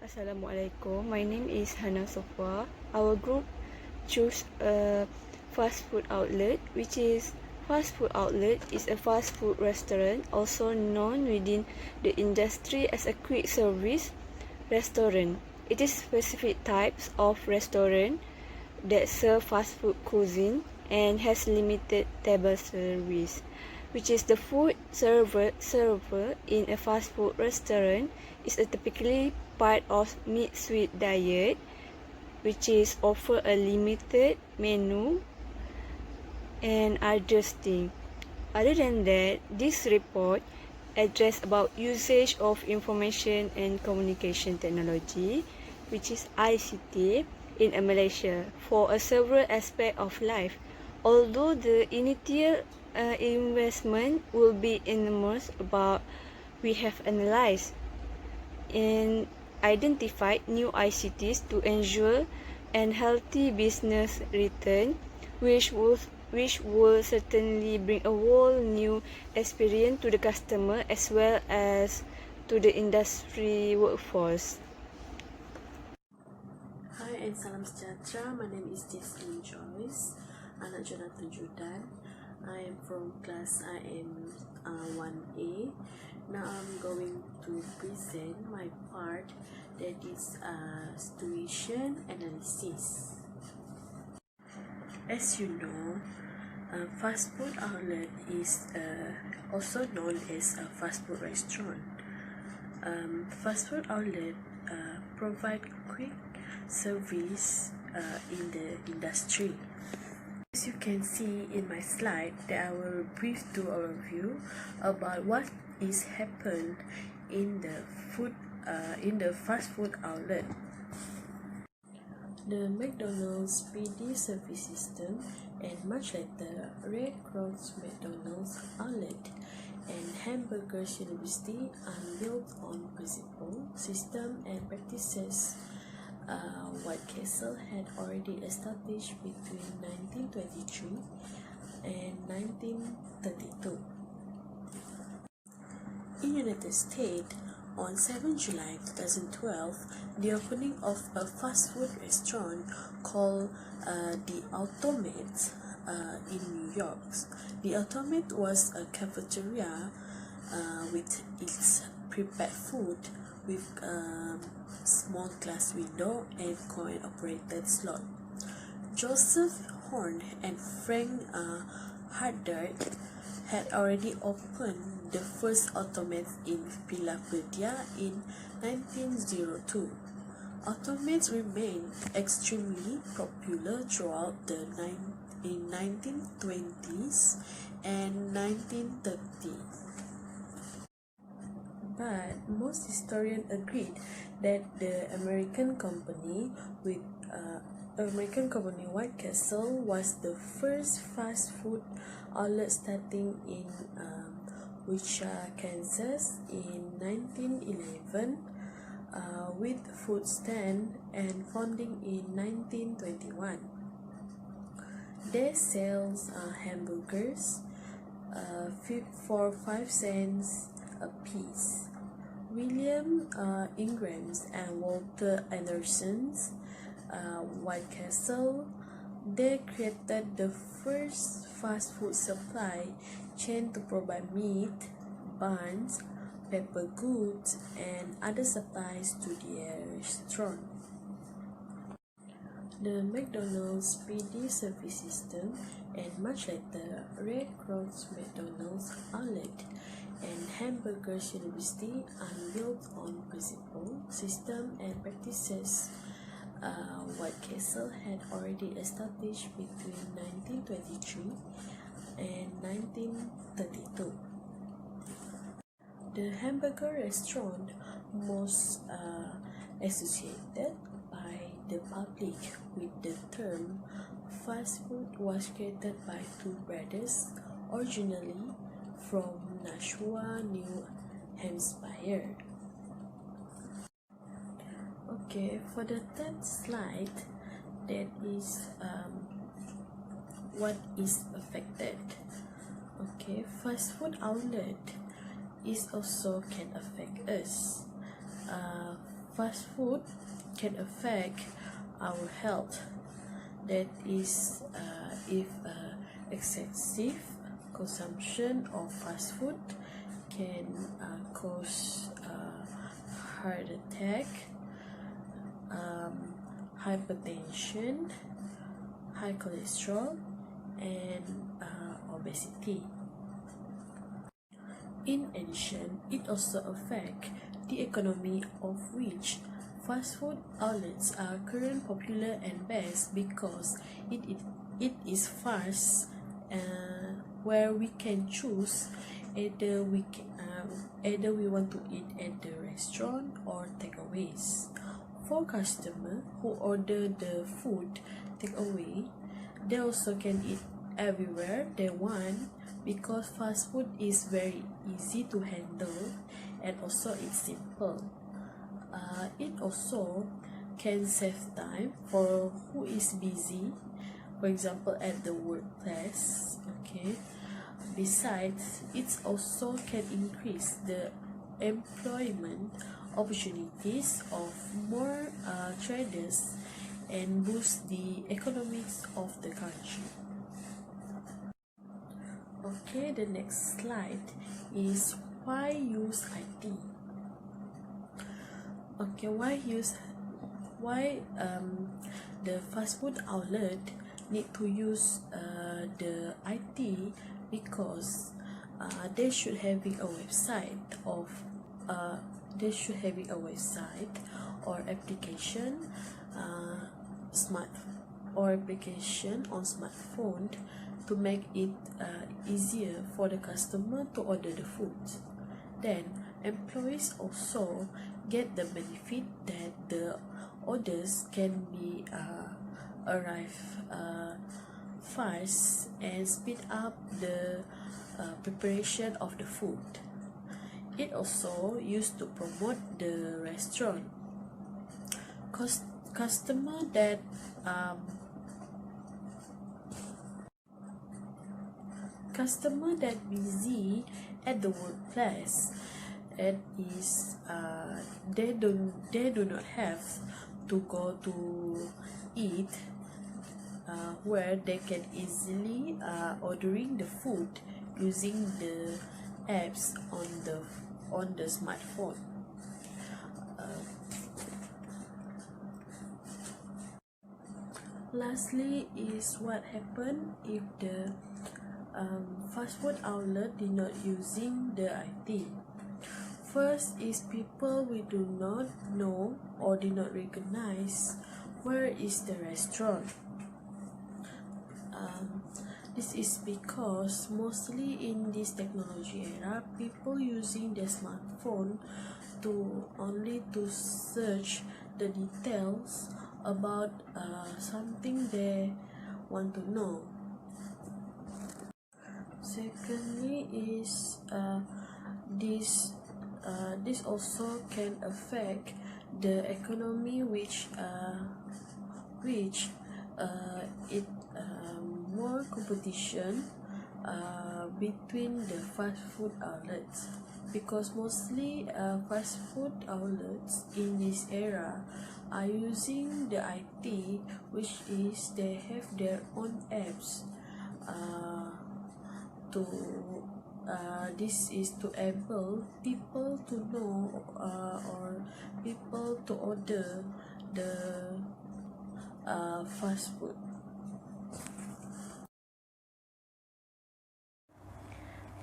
Assalamualaikum. My name is HANA SOFWA. Our group choose a fast food outlet, which is fast food outlet is a fast food restaurant, also known within the industry as a quick service restaurant. It is specific types of restaurant that serve fast food cuisine and has limited table service, which is the food server in a fast food restaurant is a typically part of mid-sweet diet, which is offer a limited menu and others things. Other than that, this report address about usage of information and communication technology, which is ICT, in Malaysia for a several aspect of life. Although the initial investment will be enormous, but we have analyzed and identified new ICTs to ensure a healthy business return, which will certainly bring a whole new experience to the customer as well as to the industry workforce. Hi and salam sejahtera. My name is JECILYN JOYCE, anak JUDAN. I am from class IM1A. Now I'm going to present my part, that is situation analysis. As you know, fast food outlet is also known as a fast food restaurant. Fast food outlet provide quick service in the industry. As you can see in my slide, that I will brief to overview about what is happened in the fast food outlet. The McDonald's PD service system and much later Red Cross McDonald's outlet and Hamburgers University are built on principle, system and practices White Castle had already established between 1923 and 1932. In United States, on 7 July 2012, the opening of a fast food restaurant called The Automate in New York. The Automate was a cafeteria with its prepared food with small glass window and coin-operated slot. Joseph Horn and Frank Harder had already opened the first automates in Philadelphia in 1902. Automates remained extremely popular throughout the 1920s and 1930s. But most historians agreed that the American company White Castle was the first fast food outlet starting in Wichita, Kansas in 1911 with food stand and founding in 1921. They sells hamburgers for 5 cents a piece. William Ingram's and Walter Anderson's White Castle, they created the first fast food supply chain to provide meat, buns, paper goods, and other supplies to their restaurant. The McDonald's PD service system and much later Red Cross McDonald's outlet and Hamburgers University are built on principle, system and practices White Castle had already established between 1923 and 1932. The hamburger restaurant most associated by the public with the term fast food was created by two brothers originally from Nashua, New Hampshire. Okay, for the third slide, that is what is affected. Okay, fast food outlet is also can affect us. fast food can affect our health. That is, if excessive consumption of fast food can cause heart attack, hypertension, high cholesterol, and obesity. In addition, it also affects the economy, of which fast food outlets are currently popular and best because it is fast, where we can choose either we want to eat at the restaurant or takeaways. For customers who order the food takeaway, they also can eat everywhere they want because fast food is very easy to handle and also it's simple. It also can save time for who is busy, for example at the workplace. Okay. Besides, it also can increase the employment opportunities of more traders and boost the economics of the country. Okay, the next slide is why use IT. Okay, why the fast food outlet need to use the IT, because they should having a website or application on smartphone to make it easier for the customer to order the food. Then employees also get the benefit that the orders can be arrive fast and speed up the preparation of the food. It also used to promote the restaurant. Customer that busy at the workplace, and is they do not have to go to eat, where they can easily ordering the food using the apps on the smartphone. Lastly is what happened if the fast food outlet did not using the IT. First is people we do not know or did not recognize where is the restaurant. This is because mostly in this technology era, people using their smartphone to search the details about something they want to know. Secondly is this also can affect the economy, which it more competition between the fast food outlets, because mostly fast food outlets in this era are using the IT, which is they have their own apps this is to enable people to know or people to order the fast food.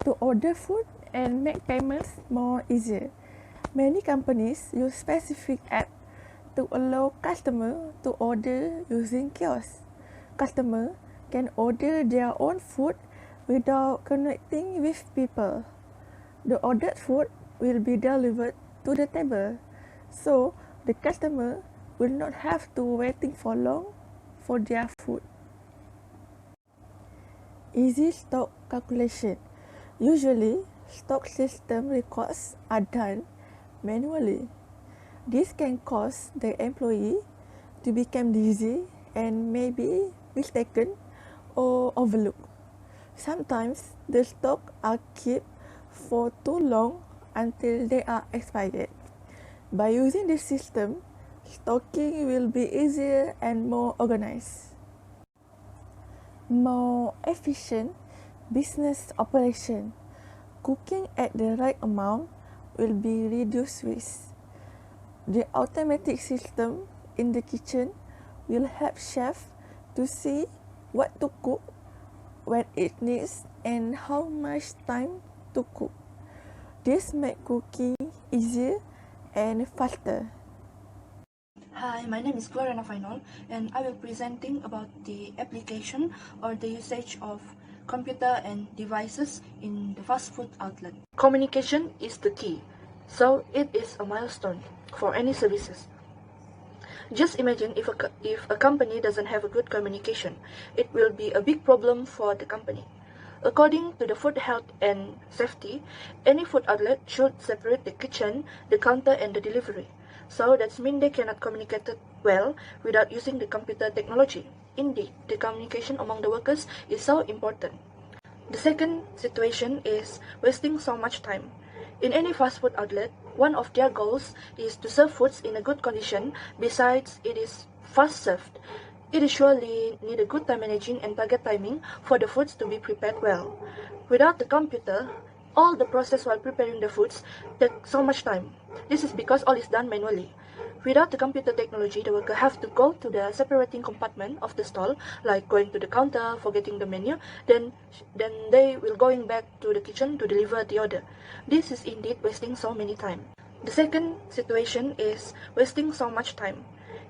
To order food and make payments more easier, many companies use specific app to allow customer to order using kiosks. Customer can order their own food without connecting with people. The ordered food will be delivered to the table, so the customer will not have to waiting for long for their food. Easy stock calculation. Usually, stock system records are done manually. This can cause the employee to become lazy and may be mistaken or overlooked. Sometimes the stock are kept for too long until they are expired. By using this system, stocking will be easier and more organized. More efficient business operation. Cooking at the right amount will be reduced risk. The automatic system in the kitchen will help chef to see what to cook, when it needs, and how much time to cook. This makes cooking easier and faster. Hi, my name is Glorianna Fainol, and I will be presenting about the application or the usage of computer and devices in the fast food outlet. Communication is the key, so it is a milestone for any services. Just imagine if a company doesn't have a good communication, it will be a big problem for the company. According to the Food Health and Safety, any food outlet should separate the kitchen, the counter, and the delivery. So that means they cannot communicate well without using the computer technology. Indeed, the communication among the workers is so important. The second situation is wasting so much time. In any fast food outlet, one of their goals is to serve foods in a good condition. Besides, it is fast served. It is surely need a good time managing and target timing for the foods to be prepared well. Without the computer, all the process while preparing the foods takes so much time. This is because all is done manually. Without the computer technology, the worker have to go to the separating compartment of the stall, like going to the counter, forgetting the menu, then they will going back to the kitchen to deliver the order. This is indeed wasting so many time. The second situation is wasting so much time.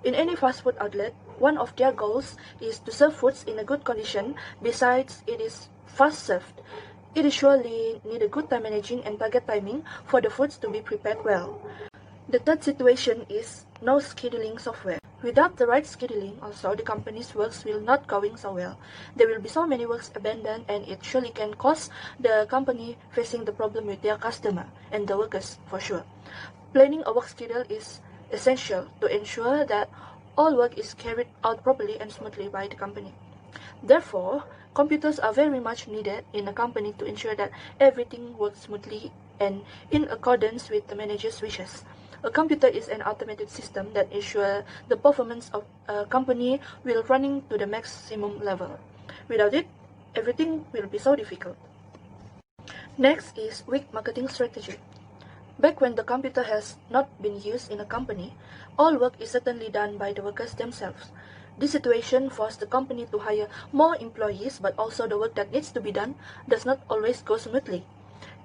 In any fast food outlet, one of their goals is to serve foods in a good condition. Besides, it is fast served. It is surely need a good time managing and target timing for the foods to be prepared well. The third situation is no scheduling software. Without the right scheduling, also the company's works will not going so well. There will be so many works abandoned, and it surely can cause the company facing the problem with their customer and the workers for sure. Planning a work schedule is essential to ensure that all work is carried out properly and smoothly by the company. Therefore, computers are very much needed in a company to ensure that everything works smoothly and in accordance with the manager's wishes. A computer is an automated system that ensures the performance of a company will running to the maximum level. Without it, everything will be so difficult. Next is weak marketing strategy. Back when the computer has not been used in a company, all work is certainly done by the workers themselves. This situation forced the company to hire more employees, but also the work that needs to be done does not always go smoothly.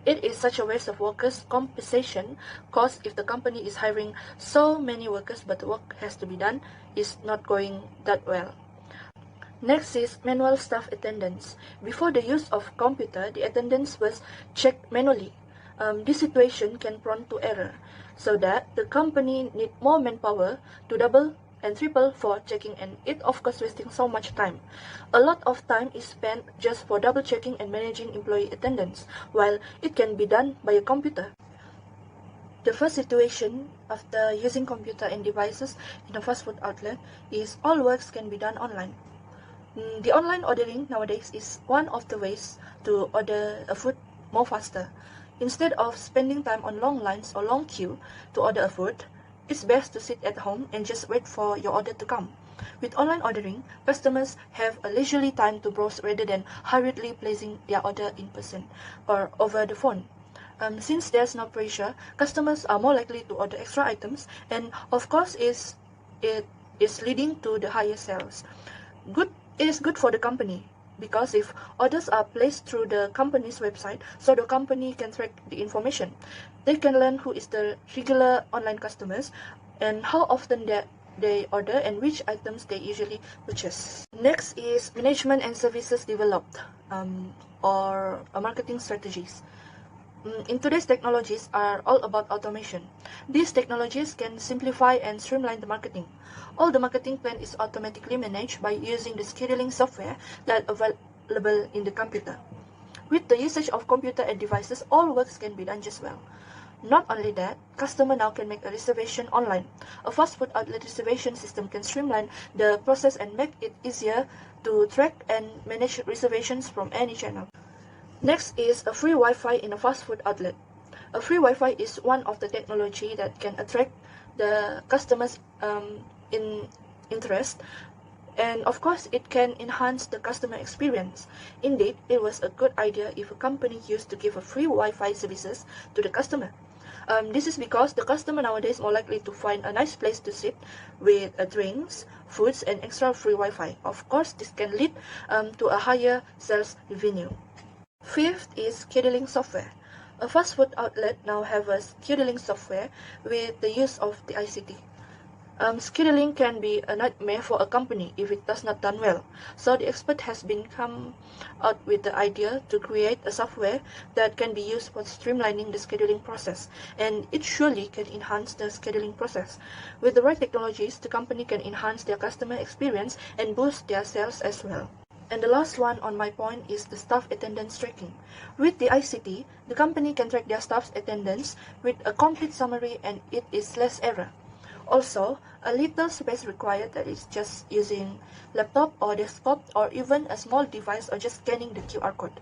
It is such a waste of workers' compensation cost if the company is hiring so many workers but the work has to be done is not going that well. Next is manual staff attendance. Before the use of computer, the attendance was checked manually. This situation can prone to error, so that the company need more manpower to double and triple for checking, and it of course wasting so much time. A lot of time is spent just for double checking and managing employee attendance, while it can be done by a computer. The first situation after using computer and devices in a fast food outlet is all works can be done online. The online ordering nowadays is one of the ways to order a food more faster. Instead of spending time on long lines or long queue to order a food, it's best to sit at home and just wait for your order to come. With online ordering, customers have a leisurely time to browse rather than hurriedly placing their order in person or over the phone. Since there's no pressure, customers are more likely to order extra items, and of course it is leading to the higher sales. It is good for the company, because if orders are placed through the company's website, so the company can track the information. They can learn who is the regular online customers and how often they order and which items they usually purchase. Next is management and services developed or marketing strategies. In today's technologies are all about automation. These technologies can simplify and streamline the marketing. All the marketing plan is automatically managed by using the scheduling software that available in the computer. With the usage of computer and devices, all works can be done just well. Not only that, customer now can make a reservation online. A fast food outlet reservation system can streamline the process and make it easier to track and manage reservations from any channel. Next is a free Wi-Fi in a fast food outlet. A free Wi-Fi is one of the technology that can attract the customers' in interest, and of course it can enhance the customer experience. Indeed, it was a good idea if a company used to give a free Wi-Fi services to the customer. This is because the customer nowadays more likely to find a nice place to sit with drinks, foods, and extra free Wi-Fi. Of course, this can lead to a higher sales revenue. Fifth is scheduling software. A fast food outlet now have a scheduling software with the use of the ICT. Scheduling can be a nightmare for a company if it does not done well. So the expert has been come out with the idea to create a software that can be used for streamlining the scheduling process, and it surely can enhance the scheduling process. With the right technologies, the company can enhance their customer experience and boost their sales as well. And the last one on my point is the staff attendance tracking. With the ICT, the company can track their staff's attendance with a complete summary, and it is less error. Also, a little space required, that is just using laptop or desktop or even a small device or just scanning the QR code.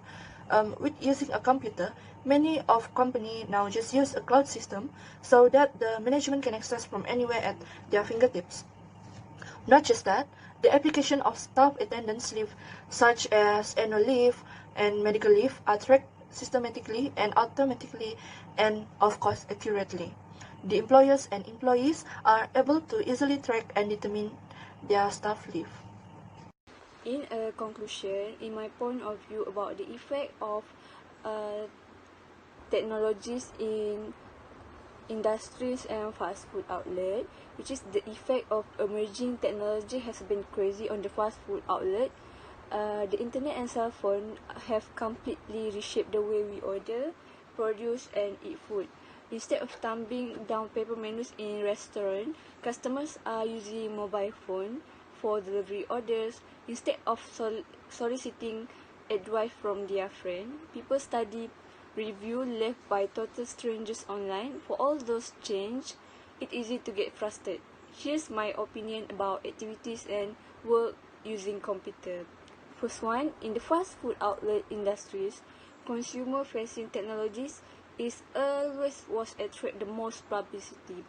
With using a computer, many of company now just use a cloud system so that the management can access from anywhere at their fingertips. Not just that, the application of staff attendance leave such as annual leave and medical leave are tracked systematically and automatically and of course accurately. The employers and employees are able to easily track and determine their staff leave. In a conclusion, in my point of view about the effect of technologies in industries and fast food outlet, which is the effect of emerging technology has been crazy on the fast food outlet. The internet and cell phone have completely reshaped the way we order, produce and eat food. Instead of thumbing down paper menus in restaurant, customers are using mobile phone for delivery orders. Instead of soliciting advice from their friend, people study review left by total strangers online. For all those change, it's easy to get frustrated. Here's my opinion about activities and work using computer. First one, in the fast food outlet industries, consumer-facing technologies is always was attract the most publicity.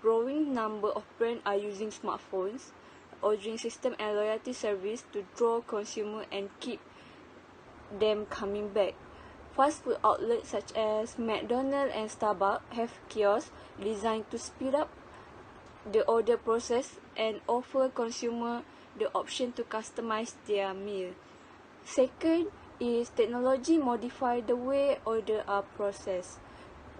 Growing number of brands are using smartphones, ordering system and loyalty service to draw consumer and keep them coming back. Fast food outlets such as McDonald's and Starbucks have kiosks designed to speed up the order process and offer consumer the option to customize their meal. Second is technology modify the way orders are processed.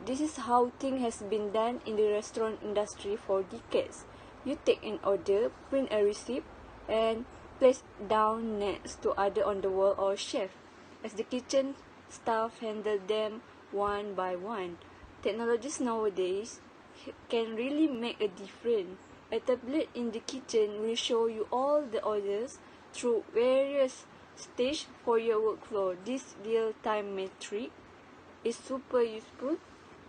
This is how things has been done in the restaurant industry for decades. You take an order, print a receipt, and place down next to other on the wall or shelf, as the kitchen staff handle them one by one. Technologies nowadays can really make a difference. A tablet in the kitchen will show you all the orders through various stages for your workflow. This real-time metric is super useful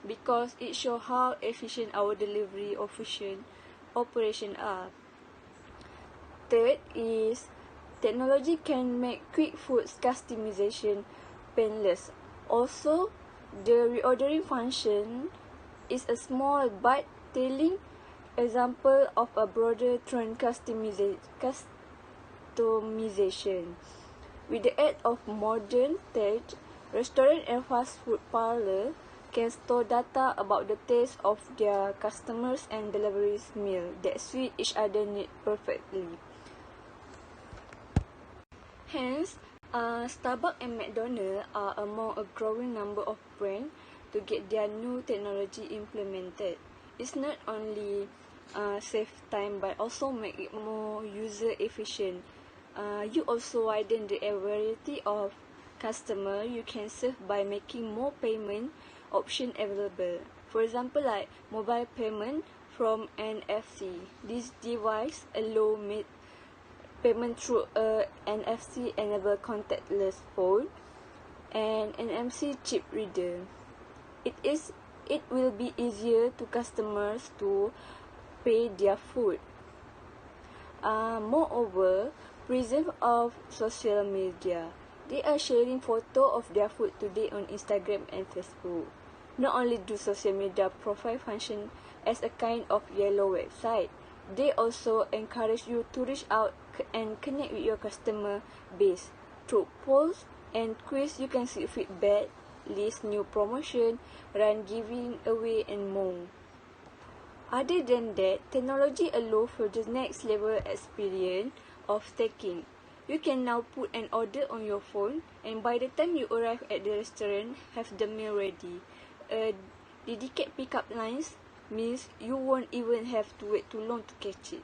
because it shows how efficient our delivery operations are. Third is technology can make quick food customization painless. Also, the reordering function is a small but telling example of a broader trend customization. With the aid of modern tech, restaurant and fast food parlor can store data about the taste of their customers and deliveries meal that suit each other need perfectly. Hence, Starbucks and McDonald's are among a growing number of brands to get their new technology implemented. It's not only save time but also make it more user efficient. You also widen the variety of customer you can serve by making more payment option available. For example, like mobile payment from NFC. This device allow payment through a NFC enabled contactless phone and NFC chip reader. It will be easier to customers to pay their food. Moreover, preserve of social media. They are sharing photo of their food today on Instagram and Facebook. Not only do social media profile function as a kind of yellow website, they also encourage you to reach out and connect with your customer base. Through polls and quiz, you can see feedback, list new promotion, run giving away, and more. Other than that, technology allows for the next level experience of stacking. You can now put an order on your phone, and by the time you arrive at the restaurant, have the meal ready. Dedicated pickup lines means you won't even have to wait too long to catch it.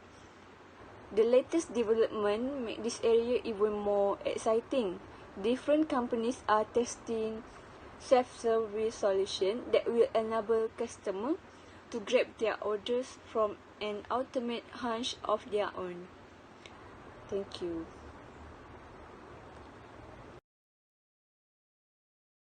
The latest development make this area even more exciting. Different companies are testing self-service solution that will enable customers to grab their orders from an ultimate hunch of their own. Thank you.